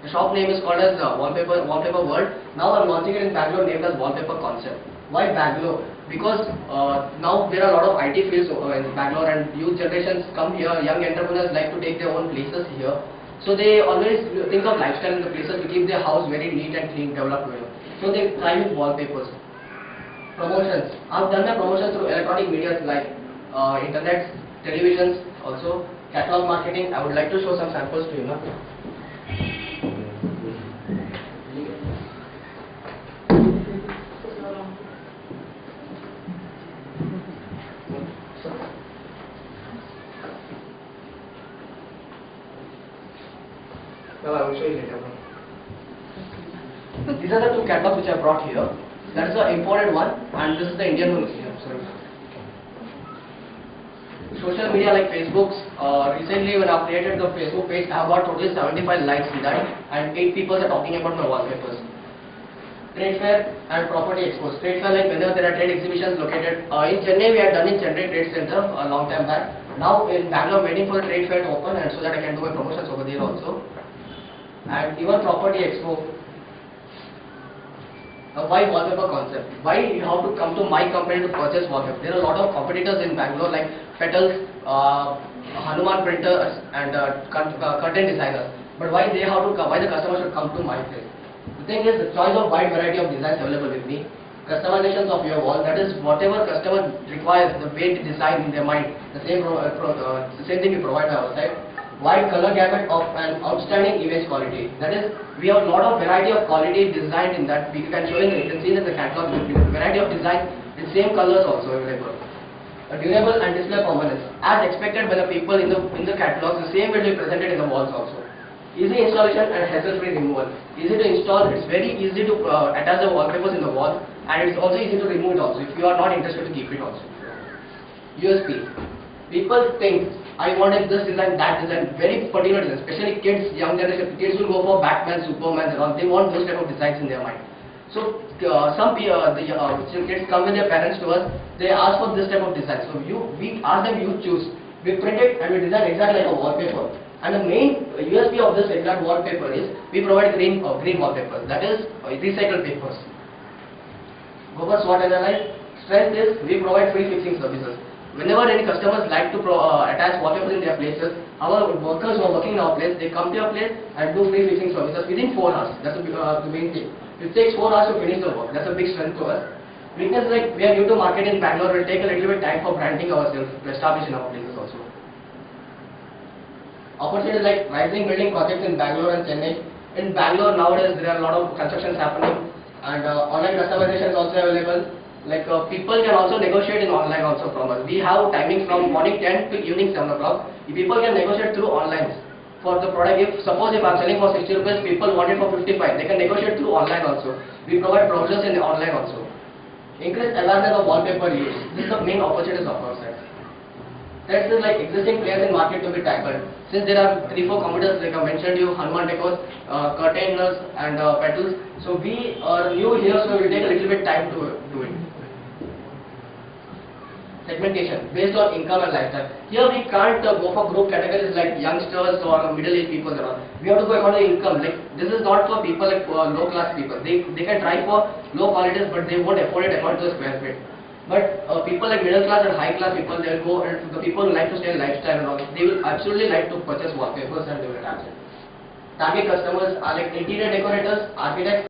The shop name is called as Wallpaper World. Now I'm launching it in Bangalore, named as Wallpaper Concept. Why Bangalore? Because now there are a lot of IT fields in Bangalore, and youth generations come here. Young entrepreneurs like to take their own places here. So they always think of lifestyle in the places to keep their house very neat and clean, developed well. So they try with wallpapers. Promotions. I've done my promotions through electronic media like internet, televisions, also catalog marketing. I would like to show some samples to you now. Well, I will show you later. These are the two catalogs which I brought here. That is the imported one, and this is the Indian one here. Sorry. Social media like Facebook's, recently when I created the Facebook page, I have got totally 75 likes in that, and 8 people are talking about my wallpapers. Trade fair and property expos. Trade fair, like whenever there are trade exhibitions located in Chennai, we had done in Chennai Trade Center a long time back. Now in Bangalore, waiting for the trade fair to open, and so that I can do my promotions over there also. And even property expo. Why wallpaper concept? Why you have to come to my company to purchase wallpaper? There are a lot of competitors in Bangalore like Petals, Hanuman printers, and curtain designers. But why they have to come? Why the customer should come to my place? The thing is, the choice of wide variety of designs available with me. Customizations of your wall, that is whatever customer requires, the way to design in their mind, the same thing we provide by our side. Wide color gamut of an outstanding image quality. That is, we have a lot of variety of quality designed in that. We can show you can see that the catalog with variety of design with same colors also available. A durable and display permanence. As expected by the people in the catalogs, the same will be presented in the walls also. Easy installation and hassle-free removal. Easy to install. It's very easy to attach the wallpapers in the wall, and it's also easy to remove it also if you are not interested to keep it also. USP. People think I wanted this design, that design, very particular design, especially kids, young generation. Kids will go for Batman, Superman, and all. They want those type of designs in their mind. So some kids come with their parents to us. They ask for this type of design. So we ask them, you choose. We print it and we design exactly like a wallpaper. And the main USP of this exact wallpaper is we provide green wallpapers. That is recycled papers. Go for SWOT analyze. Strength is we provide free fixing services. Whenever any customers like to attach wallpapers in their places, our workers who are working in our place, they come to your place and do free fixing services within 4 hours. That's the main thing. It takes 4 hours to finish the work. That's a big strength to us. Weakness, like we are new to market in Bangalore, will take a little bit time for branding ourselves to establish in our places also. Opportunities like rising building projects in Bangalore and Chennai. In Bangalore nowadays there are a lot of constructions happening, and online customization is also available. Like people can also negotiate in online also from us. We have timings from morning 10 to evening 7 o'clock. People can negotiate through online for the product. If suppose if I'm selling for 60 rupees, people want it for 55. They can negotiate through online also. We provide brochures in online also. Increase awareness of wallpaper use. This is the main opportunities of our side. Threats is like existing players in market to be tackled. Since there are 3-4 competitors, like I mentioned you, Hanuman Decors, Curtainers, and Petals. So we are new here, so it will take a little bit time to do it. Segmentation based on income and lifestyle. Here we can't go for group categories like youngsters or middle-aged people and all. We have to go according to income. Like this is not for people like low-class people. They can try for low qualities, but they won't afford it according to the square feet. But people like middle class and high class people, they will go, and the people who like to stay in lifestyle and all, they will absolutely like to purchase wallpapers and they will attach it. Target customers are like interior decorators, architects.